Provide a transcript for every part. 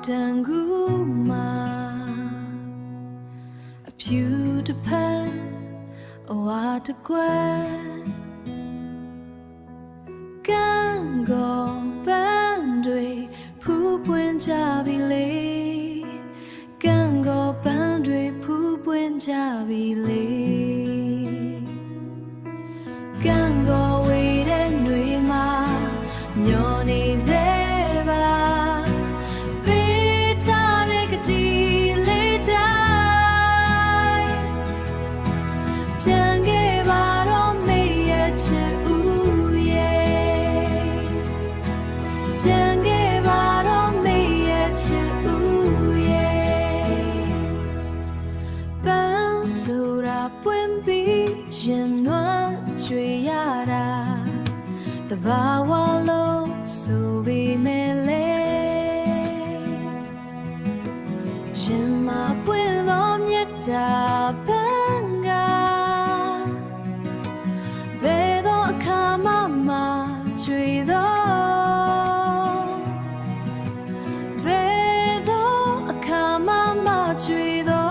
တန်ကူမှာအဖြူတစ်ဖက်အဝါတစ်ကွယ်ကံကောပန်းတွေဖူးပွင့်ကြပြီလေကံကောပန်းတွေဖူးပွင့်ကြပြီလေကံကောဝေးတဲ့ຫນွေမှာမျောနေစေပါပေးထားတဲ့ကတိလေးတိုင်းပြန်ခဲ့ပါတော့မေရဲ့ချစ်ဦးရဲ့ပြန်ခဲ့ပါတော့မေရဲ့ချစ်ဦးရဲ့ပန်းဆိုတာပွင့်ပြီးရင်နွမ်းကြွေရတာတဘာဝလုံးဆိုပေမဲ့လေရှင်မပွင့်သောမြတ်တာပန်းကဘယ်သောအခါမှကြွေသောဘယ်သောအခါမှကြွေသော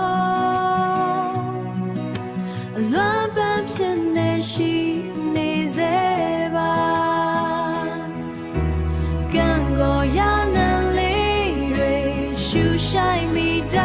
အလွမ်းပန်းဖြစ်နေရှိနေစေပါကံကောရနံလေးတွေရှူရှိုင်းမိတာ